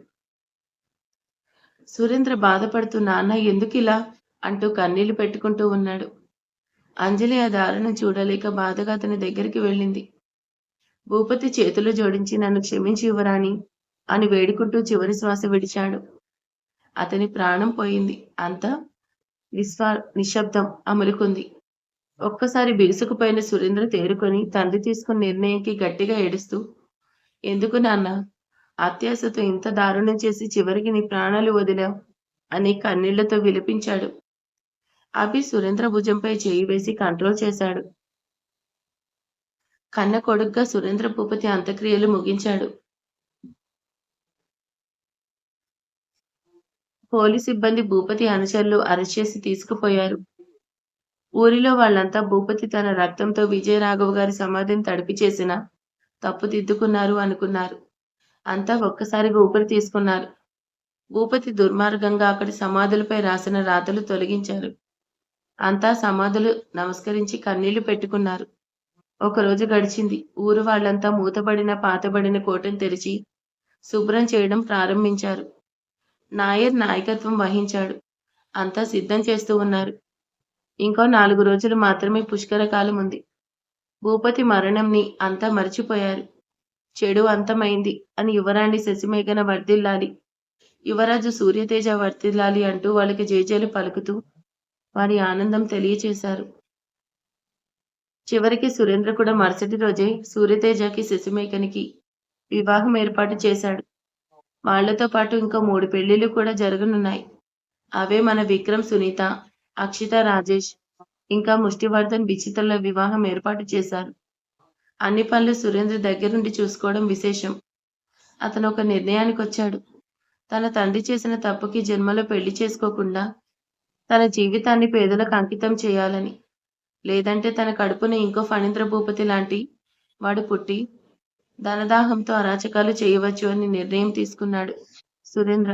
సురేంద్ర బాధపడుతూ నాన్న ఎందుకిలా అంటూ కన్నీళ్లు పెట్టుకుంటూ ఉన్నాడు. అంజలి ఆ దారుణం చూడలేక బాధగా అతని దగ్గరికి వెళ్ళింది. భూపతి చేతులు జోడించి నన్ను క్షమించి ఇవ్వరాని అని వేడుకుంటూ చివరి శ్వాస విడిచాడు. అతని ప్రాణం పోయింది. అంతా నిశ్శబ్దం అములుకుంది. ఒక్కసారి బిగుసుకుపోయిన సురేంద్ర తేరుకొని తండ్రి తీసుకున్న నిర్ణయంకి గట్టిగా ఏడుస్తూ, ఎందుకు నాన్న అత్యాశతో ఇంత దారుణం చేసి చివరికి నీ ప్రాణాలు వదిలావు అని కన్నీళ్లతో విలపించాడు. అభి సురేంద్ర భుజంపై చేయి వేసి కంట్రోల్ చేశాడు. కన్న కొడుగ్గా సురేంద్ర భూపతి అంత్యక్రియలు ముగించాడు. పోలీస్ సిబ్బంది భూపతి అనుచరులు అరెస్ట్ చేసి తీసుకుపోయారు. ఊరిలో వాళ్ళంతా భూపతి తన రక్తంతో విజయరాఘవ గారి సమాధిని తడిపి చేసిన తప్పు దిద్దుకున్నారు అనుకున్నారు. అంతా ఒక్కసారిగా ఊపిరి తీసుకున్నారు. భూపతి దుర్మార్గంగా అక్కడి సమాధులపై రాసిన రాతలు తొలగించారు. అంతా సమాధులు నమస్కరించి కన్నీళ్లు పెట్టుకున్నారు. ఒకరోజు గడిచింది. ఊరు వాళ్ళంతా మూతబడిన పాతబడిన కోటను తెరిచి శుభ్రం చేయడం ప్రారంభించారు. నాయర్ నాయకత్వం వహించాడు. అంతా సిద్ధం చేస్తూ ఉన్నారు. ఇంకో 4 రోజులు మాత్రమే పుష్కర కాలం ఉంది. భూపతి మరణంని అంతా మర్చిపోయారు. చెడు అంతమైంది అని యువరాణి శశిమేఘన వర్ధిల్లాలి, యువరాజు సూర్యతేజ వర్ధిల్లాలి అంటూ వాళ్ళకి జేజేలు పలుకుతూ వారి ఆనందం తెలియచేశారు. చివరికి సురేంద్ర కూడా మరుసటి రోజే సూర్యతేజకి శశిమేఘనికి వివాహం ఏర్పాటు చేశాడు. వాళ్లతో పాటు ఇంకో 3 పెళ్లిళ్లు కూడా జరగనున్నాయి. అవే మన విక్రమ్ సునీత, అక్షిత రాజేష్, ఇంకా ముష్టివర్ధన్ విచిత్రల వివాహం ఏర్పాటు చేశారు. అన్ని పనులు సురేంద్ర దగ్గరుండి చూసుకోవడం విశేషం. అతను ఒక నిర్ణయానికి వచ్చాడు. తన తండ్రి చేసిన తప్పుకి జన్మలో పెళ్లి చేసుకోకుండా తన జీవితాన్ని పేదలకు అంకితం చేయాలని, లేదంటే తన కడుపున ఇంకో ఫణీంద్ర భూపతి లాంటి వాడు పుట్టి ధనదాహంతో అరాచకాలు చేయవచ్చు అని నిర్ణయం తీసుకున్నాడు సురేంద్ర.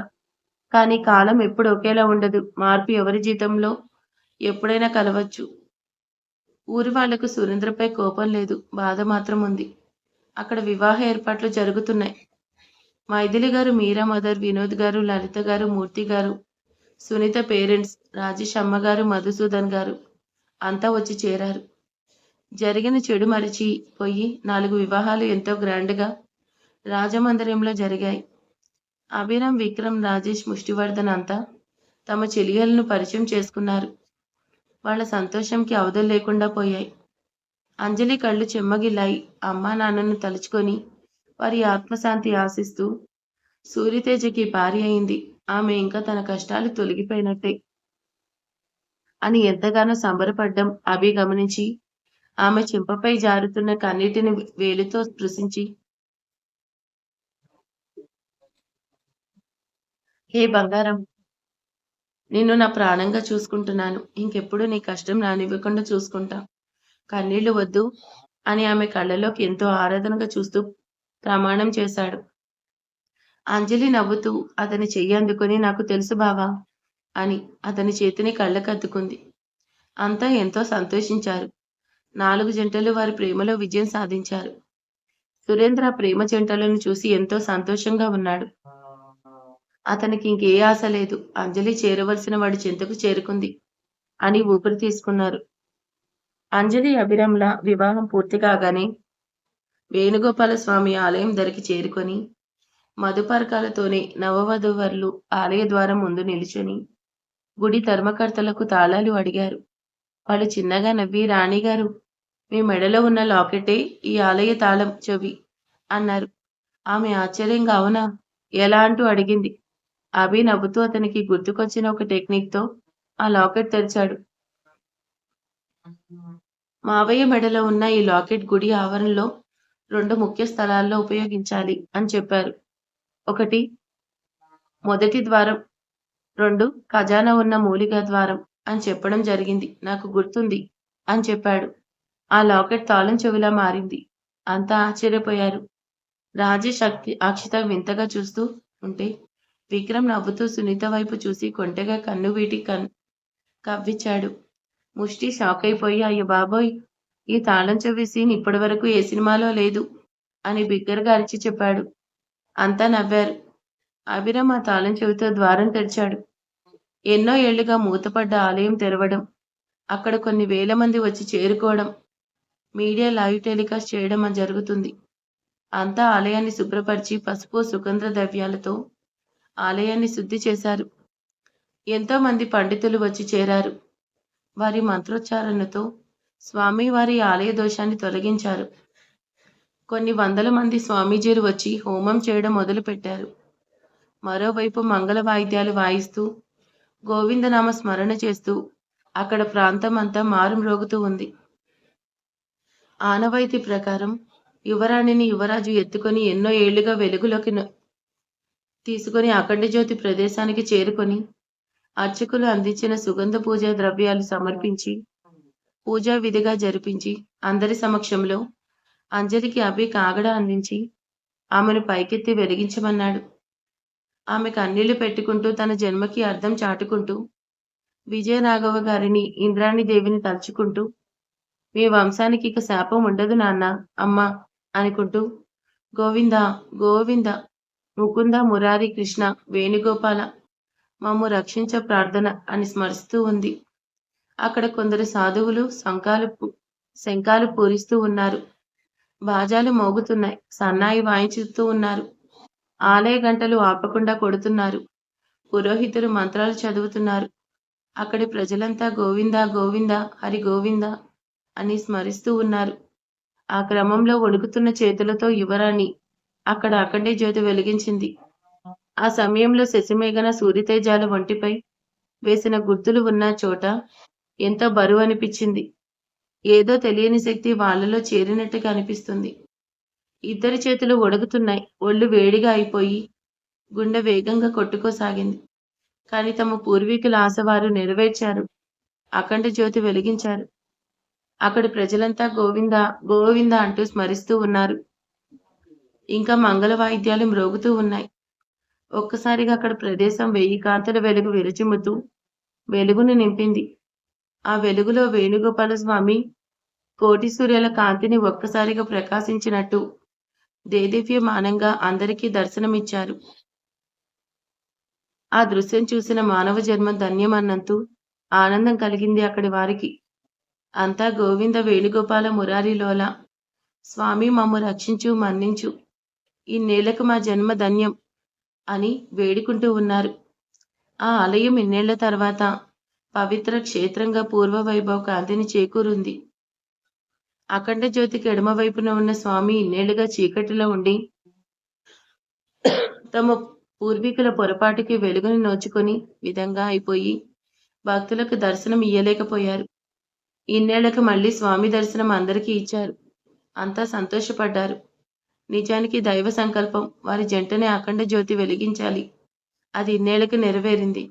కానీ కాలం ఎప్పుడు ఒకేలా ఉండదు. మార్పు ఎవరి జీవితంలో ఎప్పుడైనా కలవచ్చు. ఊరి వాళ్లకు సురేంద్రపై కోపం లేదు, బాధ మాత్రం ఉంది. అక్కడ వివాహ ఏర్పాట్లు జరుగుతున్నాయి. మైథిలి గారు, మీరా మదర్, వినోద్ గారు, లలిత గారు, మూర్తి గారు, సునీత పేరెంట్స్, రాజేష్ అమ్మగారు, మధుసూదన్ గారు అంతా వచ్చి చేరారు. జరిగిన చెడు మరిచి పోయి 4 వివాహాలు ఎంతో గ్రాండ్గా రాజమందిరంలో జరిగాయి. అభిరామ్, విక్రమ్, రాజేష్, ముష్టివర్ధన్ అంతా తమ చెలియలను పరిచయం చేసుకున్నారు. వాళ్ళ సంతోషంకి అవధులు లేకుండా పోయాయి. అంజలి కళ్ళు చెమ్మగిల్లాయి. అమ్మా నాన్నను తలుచుకొని వారి ఆత్మశాంతి ఆశిస్తూ సూర్యతేజకి భార్య అయింది. ఆమె ఇంకా తన కష్టాలు తొలగిపోయినట్టే అని ఎంతగానో సంబరపడ్డం అభి గమనించి ఆమె చెంపపై జారుతున్న కన్నీటిని వేలితో స్పృశించి, హే బంగారం, నిన్ను నా ప్రాణంగా చూసుకుంటున్నాను. ఇంకెప్పుడు నీ కష్టం రానివ్వకుండా చూసుకుంటా కన్నీళ్లు వద్దు అని ఆమె కళ్ళలోకి ఎంతో ఆరాధనగా చూస్తూ ప్రమాణం చేశాడు. అంజలి నవ్వుతూ అతని చెయ్యి అందుకొని నాకు తెలుసు బావా అని అతని చేతిని కళ్ళకద్దుకుంది. అంతా ఎంతో సంతోషించారు. 4 జంటలు వారి ప్రేమలో విజయం సాధించారు. సురేంద్ర ఆ ప్రేమ జంటలను చూసి ఎంతో సంతోషంగా ఉన్నాడు. అతనికి ఇంకే ఆశ లేదు. అంజలి చేరవలసిన వాడి చెంతకు చేరుకుంది అని ఊపిరి తీసుకున్నారు. అంజలి అభిరామ్ల వివాహం పూర్తి కాగానే వేణుగోపాల స్వామి ఆలయం దరికి చేరుకొని మధుపర్కాలతోనే నవవధూవరులు ఆలయ ద్వారం ముందు నిలుచుని గుడి ధర్మకర్తలకు తాళాలు అడిగారు. వాళ్ళు చిన్నగా నవ్వి రాణిగారు, మీ మెడలో ఉన్న లాకెటే ఈ ఆలయ తాళం చెవి అన్నారు. ఆమె ఆశ్చర్యంగా అవునా, ఎలా అంటూ అడిగింది. అభి నవ్వుతూ అతనికి గుర్తుకొచ్చిన ఒక టెక్నిక్ తో ఆ లాకెట్ తెరిచాడు. మావయ్య మెడలో ఉన్న ఈ లాకెట్ గుడి ఆవరణలో 2 ముఖ్య స్థలాల్లో ఉపయోగించాలి అని చెప్పారు. ఒకటి మొదటి ద్వారం, 2 ఖజానా ఉన్న మూలికా ద్వారం అని చెప్పడం జరిగింది. నాకు గుర్తుంది అని చెప్పాడు. ఆ లాకెట్ తాళం చెవిలా మారింది. అంతా ఆశ్చర్యపోయారు. రాజేష్ అక్షిత వింతగా చూస్తూ ఉంటే విక్రమ్ నవ్వుతూ సునీత వైపు చూసి కొంటెగా కన్ను వీటి కవ్వించాడు. ముష్టి షాక్ అయిపోయి అయ్య బాబోయ్, ఈ తాళం చెవి సీన్ ఇప్పటి వరకు ఏ సినిమాలో లేదు అని బిగ్గరగా అరిచి చెప్పాడు. అంతా నవ్వారు. అభిరామ్ ఆ తాళం చెవితో ద్వారం తెరిచాడు. ఎన్నో ఏళ్లుగా మూతపడ్డ ఆలయం తెరవడం, అక్కడ కొన్ని వేల మంది వచ్చి చేరుకోవడం, మీడియా లైవ్ టెలికాస్ట్ చేయడం జరుగుతుంది. అంతా ఆలయాన్ని శుభ్రపరిచి పసుపు సుగంధ ద్రవ్యాలతో ఆలయాన్ని శుద్ధి చేశారు. ఎంతో మంది పండితులు వచ్చి చేరారు. వారి మంత్రోచ్చారణతో స్వామివారి ఆలయ దోషాన్ని తొలగించారు. కొన్ని వందల మంది స్వామీజీలు వచ్చి హోమం చేయడం మొదలుపెట్టారు. మరోవైపు మంగళ వాయిద్యాలు వాయిస్తూ గోవిందనామ స్మరణ చేస్తూ అక్కడ ప్రాంతం అంతా మారుమ్రోగుతూ ఉంది. ఆనవాయితీ ప్రకారం యువరాణిని యువరాజు ఎత్తుకొని ఎన్నో ఏళ్లుగా వెలుగులోకి తీసుకొని అఖండ జ్యోతి ప్రదేశానికి చేరుకొని అర్చకులు అందించిన సుగంధ పూజా ద్రవ్యాలు సమర్పించి పూజా విధిగా జరిపించి అందరి సమక్షంలో అంజలికి అభి కాగడ అందించి ఆమెను పైకెత్తి వెలిగించమన్నాడు. ఆమె కన్నీళ్లు పెట్టుకుంటూ తన జన్మకి అర్థం చాటుకుంటూ విజయరాఘవ గారిని ఇంద్రాణి దేవిని తలుచుకుంటూ మీ వంశానికి ఇక శాపం ఉండదు నాన్న, అమ్మా అనుకుంటూ గోవింద గోవింద ముకుంద మురారి కృష్ణ వేణుగోపాల మమ్ము రక్షించ ప్రార్థన అని స్మరిస్తూ ఉంది. అక్కడ కొందరు సాధువులు శంఖాలు పూరిస్తూ ఉన్నారు. బాజాలు మోగుతున్నాయి. సన్నాయి వాయించుతూ ఉన్నారు. ఆలయ గంటలు ఆపకుండా కొడుతున్నారు. పురోహితులు మంత్రాలు చదువుతున్నారు. అక్కడి ప్రజలంతా గోవింద గోవింద హరి గోవింద అని స్మరిస్తూ ఉన్నారు. ఆ క్రమంలో వణుకుతున్న చేతులతో యువరాణి అక్కడ అఖండ జ్యోతి వెలిగించింది. ఆ సమయంలో శశిమేఘన సూర్యతేజాల ఒంటిపై వేసిన గుర్తులు ఉన్న చోట ఎంతో బరువు అనిపించింది. ఏదో తెలియని శక్తి వాళ్లలో చేరినట్టుగా అనిపిస్తుంది. ఇద్దరి చేతులు వణుకుతున్నాయి. ఒళ్ళు వేడిగా అయిపోయి గుండె వేగంగా కొట్టుకోసాగింది. కానీ తమ పూర్వీకుల ఆశవారు నెరవేర్చారు. అఖండ జ్యోతి వెలిగించారు. అక్కడి ప్రజలంతా గోవింద గోవింద అంటూ స్మరిస్తూ ఉన్నారు. ఇంకా మంగళ వాయిద్యాలు మ్రోగుతూ ఉన్నాయి. ఒక్కసారిగా అక్కడ ప్రదేశం 1000 కాంతుల వెలుగు విరచిమ్ముతూ వెలుగును నింపింది. ఆ వెలుగులో వేణుగోపాల స్వామి కోటి సూర్యుల కాంతిని ఒక్కసారిగా ప్రకాశించినట్టు దేదీప్యమానంగా అందరికీ దర్శనమిచ్చారు. ఆ దృశ్యం చూసిన మానవ జన్మ ధన్యమన్నంతూ ఆనందం కలిగింది అక్కడి వారికి. అంతా గోవింద వేణుగోపాల మురారి లోల స్వామి మమ్ము రక్షించు మన్నించు, ఇన్నేళ్లకు మా జన్మ ధన్యం అని వేడుకుంటూ ఉన్నారు. ఆ ఆలయం ఇన్నేళ్ల తర్వాత పవిత్ర క్షేత్రంగా పూర్వ వైభవ కాంతిని చేకూరుంది. అఖండ జ్యోతికి ఎడమ వైపున ఉన్న స్వామి ఇన్నేళ్లుగా చీకటిలో ఉండి తమ పూర్వీకుల పొరపాటుకి వెలుగుని నోచుకొని విధంగా అయిపోయి భక్తులకు దర్శనం ఇయ్యలేకపోయారు. ఇన్నేళ్లకు మళ్లీ స్వామి దర్శనం అందరికీ ఇచ్చారు. అంతా సంతోషపడ్డారు. నిజానికి దైవ సంకల్పం వారి జంటనే అఖండ జ్యోతి వెలిగించాలి. అది ఇన్నేళ్లకు నెరవేరింది.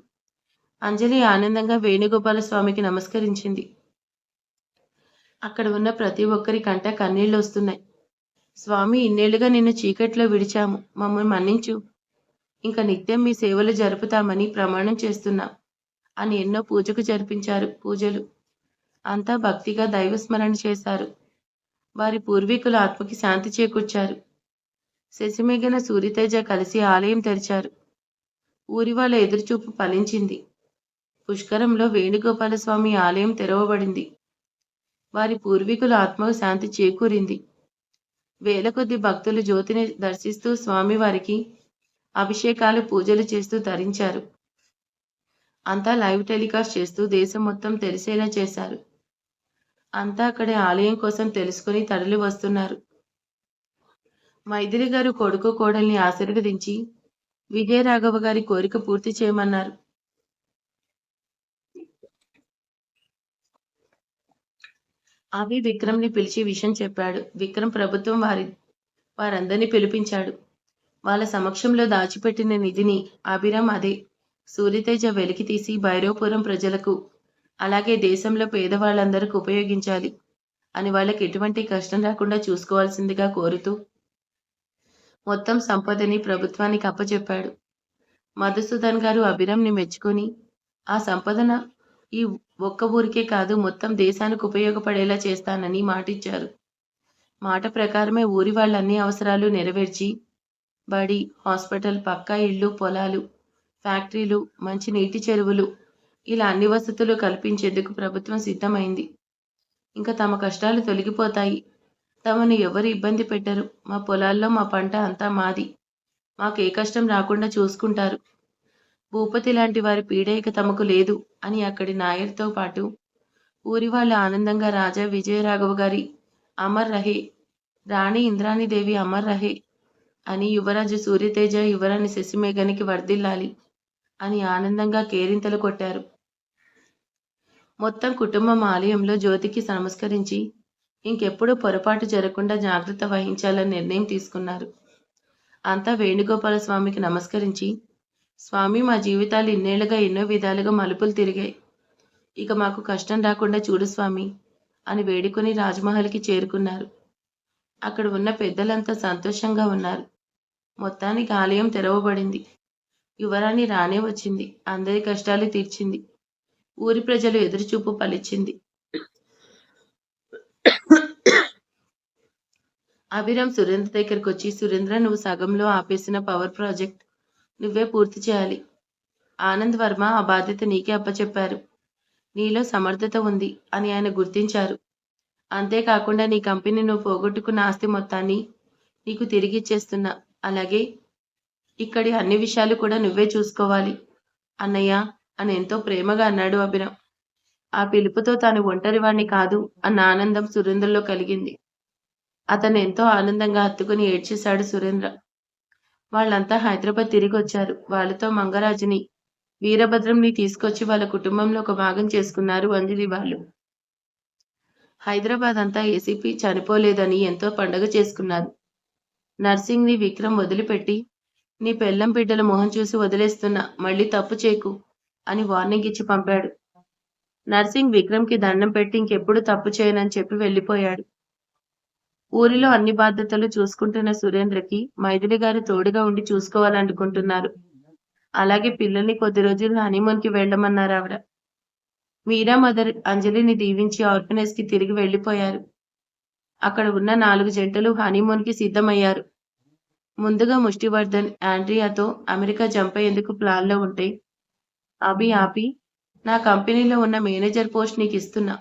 అంజలి ఆనందంగా వేణుగోపాల స్వామికి నమస్కరించింది. అక్కడ ఉన్న ప్రతి ఒక్కరి కంట కన్నీళ్లొస్తున్నాయి. స్వామి, ఇన్నేళ్లుగా నిన్ను చీకట్లో విడిచాము. మమ్మల్ని మన్నించు. ఇంక నిత్యం మీ సేవలు జరుపుతామని ప్రమాణం చేస్తున్నాం అని ఎన్నో పూజకు జరిపించారు పూజలు. అంతా భక్తిగా దైవస్మరణ చేశారు. వారి పూర్వీకుల ఆత్మకి శాంతి చేకూర్చారు. శశిమేఘన సూరితేజ కలిసి ఆలయం తెరిచారు. ఊరి వాళ్ళ ఎదురుచూపు ఫలించింది. పుష్కరంలో వేణుగోపాలస్వామి ఆలయం తెరవబడింది. వారి పూర్వీకుల ఆత్మకు శాంతి చేకూరింది. వేల కొద్ది భక్తులు జ్యోతిని దర్శిస్తూ స్వామివారికి అభిషేకాలు పూజలు చేస్తూ తరించారు. అంతా లైవ్ టెలికాస్ట్ చేస్తూ దేశం మొత్తం తెలిసేలా చేశారు. అంతా అక్కడే ఆలయం కోసం తెలుసుకుని తరలి వస్తున్నారు. మైథిలి గారు కొడుకు కోడల్ని ఆశీర్వదించి విజయరాఘవ గారి కోరిక పూర్తి చేయమన్నారు. అవి విక్రమ్ని పిలిచి విషయం చెప్పాడు. విక్రమ్ ప్రభుత్వం వారందరినీ పిలిపించాడు. వాళ్ళ సమక్షంలో దాచిపెట్టిన నిధిని అభిరామ్ అదే సూరితేజ వెలికి తీసి భైరవపురం ప్రజలకు, అలాగే దేశంలో పేదవాళ్ళందరికీ ఉపయోగించాలి అని వాళ్ళకి ఎటువంటి కష్టం రాకుండా చూసుకోవాల్సిందిగా కోరుతూ మొత్తం సంపదని ప్రభుత్వానికి అప్పచెప్పాడు. మధుసూదన్ గారు అభిరామ్ని మెచ్చుకొని ఆ సంపదన ఈ ఒక్క ఊరికే కాదు మొత్తం దేశానికి ఉపయోగపడేలా చేస్తానని మాటిచ్చారు. మాట ప్రకారమే ఊరి వాళ్ళ అన్ని అవసరాలు నెరవేర్చి బడి, హాస్పిటల్, పక్కా ఇళ్ళు, పొలాలు, ఫ్యాక్టరీలు, మంచి నీటి చెరువులు ఇలా అన్ని వసతులు కల్పించేందుకు ప్రభుత్వం సిద్ధమైంది. ఇంకా తమ కష్టాలు తొలగిపోతాయి. తమను ఎవరు ఇబ్బంది పెట్టరు. మా పొలాల్లో మా పంట అంతా మాది. మాకు ఏ కష్టం రాకుండా చూసుకుంటారు. భూపతి లాంటి వారి పీడ ఇక తమకు లేదు అని అక్కడి నాయర్తో పాటు ఊరి వాళ్ళు ఆనందంగా రాజా విజయరాఘవ గారి అమర్ రహే, రాణి ఇంద్రాణీదేవి అమర్ రహే అని, యువరాజు సూర్యతేజ, యువరాణి శశిమేఘనికి వర్ధిల్లాలి అని ఆనందంగా కేరింతలు కొట్టారు. మొత్తం కుటుంబం ఆలయంలో జ్యోతికి నమస్కరించి ఇంకెప్పుడు పొరపాటు జరగకుండా జాగ్రత్త వహించాలని నిర్ణయం తీసుకున్నారు. అంతా వేణుగోపాల స్వామికి నమస్కరించి, స్వామి, మా జీవితాలు ఇన్నేళ్లుగా ఎన్నో విధాలుగా మలుపులు తిరిగాయి. ఇక మాకు కష్టం రాకుండా చూడు స్వామి అని వేడుకొని రాజ్మహల్కి చేరుకున్నారు. అక్కడ ఉన్న పెద్దలంతా సంతోషంగా ఉన్నారు. మొత్తానికి ఆలయం తెరవబడింది. యువరాణి రానే వచ్చింది. అందరి కష్టాలు తీర్చింది. ఊరి ప్రజలు ఎదురుచూపు ఫలించింది. అభిరామ్ సురేంద్ర దగ్గరకు వచ్చి, సురేంద్ర, నువ్వు సగంలో ఆపేసిన పవర్ ప్రాజెక్ట్ నువ్వే పూర్తి చేయాలి. ఆనంద్ వర్మ ఆ బాధ్యత నీకే అప్పచెప్పారు. నీలో సమర్థత ఉంది అని ఆయన గుర్తించారు. అంతేకాకుండా నీ కంపెనీ నువ్వు పోగొట్టుకున్న ఆస్తి మొత్తాన్ని నీకు తిరిగిచ్చేస్తున్నా. అలాగే ఇక్కడి అన్ని విషయాలు కూడా నువ్వే చూసుకోవాలి అన్నయ్య అని ఎంతో ప్రేమగా అన్నాడు అభిరామ్. ఆ పిలుపుతో తాను ఒంటరివాణ్ణి కాదు అన్న ఆనందం సురేంద్రలో కలిగింది. అతను ఎంతో ఆనందంగా హత్తుకుని ఏడ్చేశాడు సురేంద్ర. వాళ్ళంతా హైదరాబాద్ తిరిగి వచ్చారు. వాళ్ళతో మంగరాజుని, వీరభద్రంని తీసుకొచ్చి వాళ్ళ కుటుంబంలో ఒక భాగం చేసుకున్నారు అంజలి వాళ్ళు. హైదరాబాద్ అంతా ఏసీపీ చనిపోలేదని ఎంతో పండగ చేసుకున్నారు. నర్సింగ్ని విక్రమ్ వదిలిపెట్టి, నీ పెళ్ళం బిడ్డల మొహం చూసి వదిలేస్తున్నా, మళ్ళీ తప్పు చేయకు అని వార్నింగ్ ఇచ్చి పంపాడు. నర్సింగ్ విక్రమ్కి దండం పెట్టి ఇంకెప్పుడు తప్పు చేయనని చెప్పి వెళ్ళిపోయాడు. ఊరిలో అన్ని బాధ్యతలు చూసుకుంటున్న సురేంద్రకి మైథిలి గారు తోడుగా ఉండి చూసుకోవాలనుకుంటున్నారు. అలాగే పిల్లల్ని కొద్ది రోజులు హనీమూన్కి వెళ్ళమన్నారు ఆవిడ. మీరా మదర్ అంజలిని దీవించి ఆర్ఫనేజ్కి తిరిగి వెళ్ళిపోయారు. అక్కడ ఉన్న 4 జంటలు హనీమూన్కి సిద్ధమయ్యారు. ముందుగా ముష్టివర్ధన్ ఆండ్రియాతో అమెరికా జంప్ అయ్యేందుకు ప్లాన్లో ఉంటే, అభి ఆపి, నా కంపెనీలో ఉన్న మేనేజర్ పోస్ట్ నీకు ఇస్తున్నా.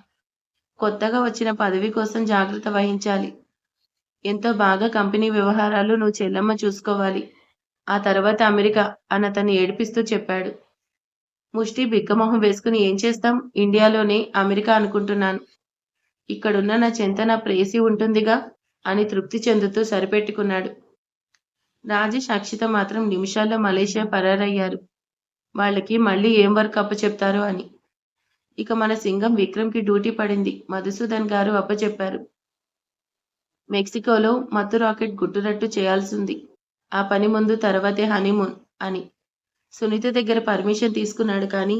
కొత్తగా వచ్చిన పదవి కోసం జాగ్రత్త వహించాలి. ఎంతో బాగా కంపెనీ వ్యవహారాలు నువ్వు చెల్లమ్మ చూసుకోవాలి. ఆ తర్వాత అమెరికా అని అతన్ని ఏడిపిస్తూ చెప్పాడు. ముష్టి బిక్కమొహం వేసుకుని, ఏం చేస్తాం, ఇండియాలోనే అమెరికా అనుకుంటున్నాను. ఇక్కడున్న నా చెంత నా ప్రేయసి ఉంటుందిగా అని తృప్తి చెందుతూ సరిపెట్టుకున్నాడు. రాజేష్, అక్షిత మాత్రం నిమిషాల్లో మలేషియా పరారయ్యారు. వాళ్ళకి మళ్ళీ ఏం వర్క్ అప్పచెప్తారో అని. ఇక మన సింగం విక్రమ్కి డ్యూటీ పడింది. మధుసూదన్ గారు అప్పచెప్పారు. మెక్సికోలో మత్తు రాకెట్ గుట్టురట్టు చేయాల్సింది. ఆ పని ముందు తర్వాతే హనీమూన్ అని సునీత దగ్గర పర్మిషన్ తీసుకున్నాడు. కానీ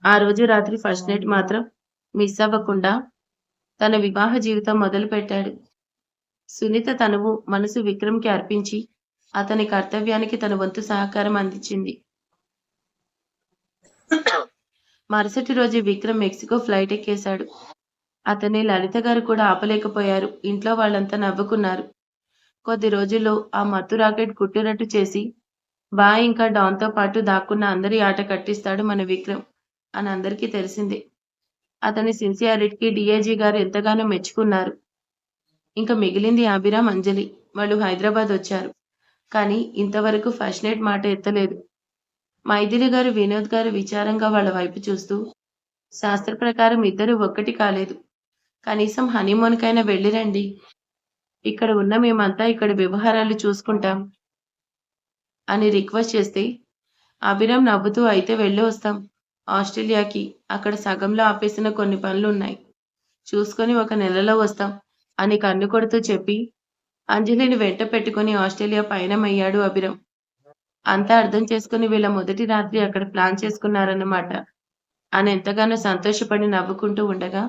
ఆ రోజు రాత్రి ఫస్ట్ నైట్ మాత్రం మిస్ అవ్వకుండా తన వివాహ జీవితం మొదలుపెట్టాడు. సునీత తనువు, మనసు విక్రమ్‌కి అర్పించి, అతని కర్తవ్యానికి తన వంతు సహకారం అందించింది. మరుసటి రోజు విక్రమ్ మెక్సికో ఫ్లైట్ ఎక్కేశాడు. అతన్ని లలిత గారు కూడా ఆపలేకపోయారు. ఇంట్లో వాళ్ళంతా నవ్వుకున్నారు. కొద్ది రోజుల్లో ఆ మత్తు రాకెట్ కుట్టినట్టు చేసి, ఇంకా డాన్‌తో పాటు దాక్కున్న అందరి ఆట కట్టిస్తాడు మన విక్రమ్ అని అందరికీ తెలిసిందే. అతని సిన్సియారిటీకి డీఐజీ గారు ఎంతగానో మెచ్చుకున్నారు. ఇంక మిగిలింది అభిరామ్, అంజలి. వాళ్ళు హైదరాబాద్ వచ్చారు. కానీ ఇంతవరకు ఫస్ట్ నైట్ మాట ఎత్తలేదు. మైథిలి గారు, వినోద్ గారు విచారంగా వాళ్ళ వైపు చూస్తూ, శాస్త్ర ప్రకారం ఇద్దరూ ఒక్కటి కాలేదు. కనీసం హనీమూన్‌కైనా వెళ్ళిరండి. ఇక్కడ ఉన్న మేమంతా ఇక్కడ వ్యవహారాలు చూసుకుంటాం అని రిక్వెస్ట్ చేస్తే, అభిరామ్ నవ్వుతూ అయితే వెళ్ళి వస్తాం ఆస్ట్రేలియాకి. అక్కడ సగంలో ఆపేసిన కొన్ని పనులున్నాయి. చూసుకొని 1 నెలలో వస్తాం అని కన్ను కొడుతూ చెప్పి, అంజలిని వెంట పెట్టుకుని ఆస్ట్రేలియా పయనమయ్యాడు అభిరామ్. అంతా అర్థం చేసుకుని వీళ్ళ మొదటి రాత్రి అక్కడ ప్లాన్ చేసుకున్నారన్నమాట అని ఎంతగానో సంతోషపడి నవ్వుకుంటూ ఉండగా,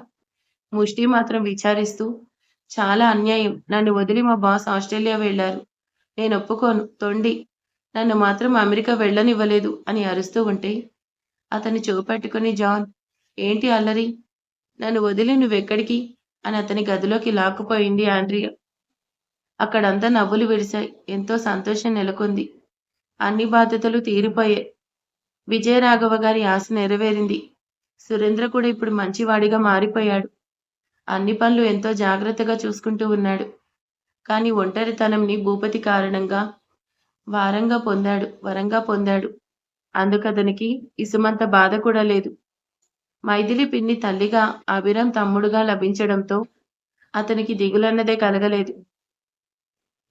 ముష్టి మాత్రం విచారిస్తూ, చాలా అన్యాయం. నన్ను వదిలి మా బాస్ ఆస్ట్రేలియా వెళ్లారు. నేను ఒప్పుకోను. తొండి. నన్ను మాత్రం అమెరికా వెళ్ళనివ్వలేదు అని అరుస్తూ ఉంటే, అతన్ని చూపెట్టుకుని జాన్, ఏంటి అల్లరి? నన్ను వదిలి నువ్వెక్కడికి? అని అతని గదిలోకి లాక్కుపోయింది ఆండ్రియా. అక్కడంతా నవ్వులు విడిశాయి. ఎంతో సంతోషం నెలకొంది. అన్ని బాధ్యతలు తీరిపోయాయి. విజయరాఘవ గారి ఆశ నెరవేరింది. సురేంద్ర కూడా ఇప్పుడు మంచివాడిగా మారిపోయాడు. అన్ని పనులు ఎంతో జాగ్రత్తగా చూసుకుంటూ ఉన్నాడు. కానీ ఒంటరితనంని భూపతి కారణంగా వరంగా పొందాడు. అందుకతనికి ఇసుమంత బాధ కూడా లేదు. మైథిలి పిన్ని తల్లిగా, అభిరామ్ తమ్ముడుగా లభించడంతో అతనికి దిగులన్నదే కలగలేదు.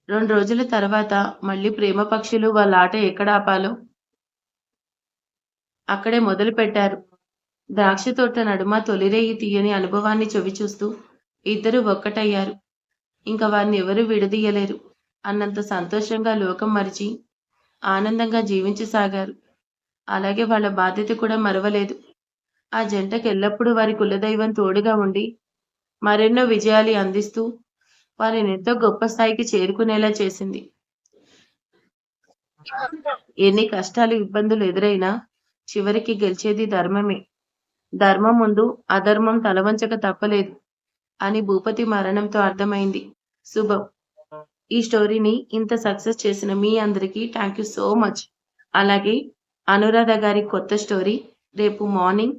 2 రోజుల తర్వాత మళ్ళీ ప్రేమ పక్షులు వాళ్ళ ఆట ఎక్కడ ఆపాలో అక్కడే మొదలుపెట్టారు. ద్రాక్ష తోట నడుమ తొలిరేయి తీయని అనుభవాన్ని చవిచూస్తూ ఇద్దరూ ఒక్కటయ్యారు. ఇంక వారిని ఎవరూ విడదీయలేరు అన్నంత సంతోషంగా లోకం మరిచి ఆనందంగా జీవించసాగారు. అలాగే వాళ్ళ బాధ్యత కూడా మరవలేదు. ఆ జంటకు ఎల్లప్పుడూ వారి కులదైవం తోడుగా ఉండి మరెన్నో విజయాలు అందిస్తూ వారినెంతో గొప్ప స్థాయికి చేరుకునేలా చేసింది. ఎన్ని కష్టాలు, ఇబ్బందులు ఎదురైనా చివరికి గెలిచేది ధర్మమే. ధర్మం ముందు అధర్మం తలవంచక తప్పలేదు అని భూపతి మరణంతో అర్థమైంది. శుభం. ఈ స్టోరీని ఇంత సక్సెస్ చేసిన మీ అందరికీ థ్యాంక్ యూ సో మచ్. అలాగే అనురాధ గారి కొత్త స్టోరీ రేపు మార్నింగ్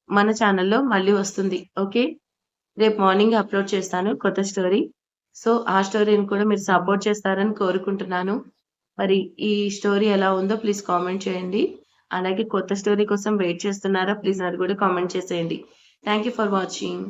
మన ఛానల్లో మళ్ళీ వస్తుంది. ఓకే, రేపు మార్నింగ్ అప్లోడ్ చేస్తాను కొత్త స్టోరీ. సో ఆ స్టోరీని కూడా మీరు సపోర్ట్ చేస్తారని కోరుకుంటున్నాను. మరి ఈ స్టోరీ ఎలా ఉందో ప్లీజ్ కామెంట్ చేయండి. అలాగే కొత్త స్టోరీ కోసం వెయిట్ చేస్తున్నారా? ప్లీజ్ అది కూడా కామెంట్ చేసేయండి. Thank you for watching.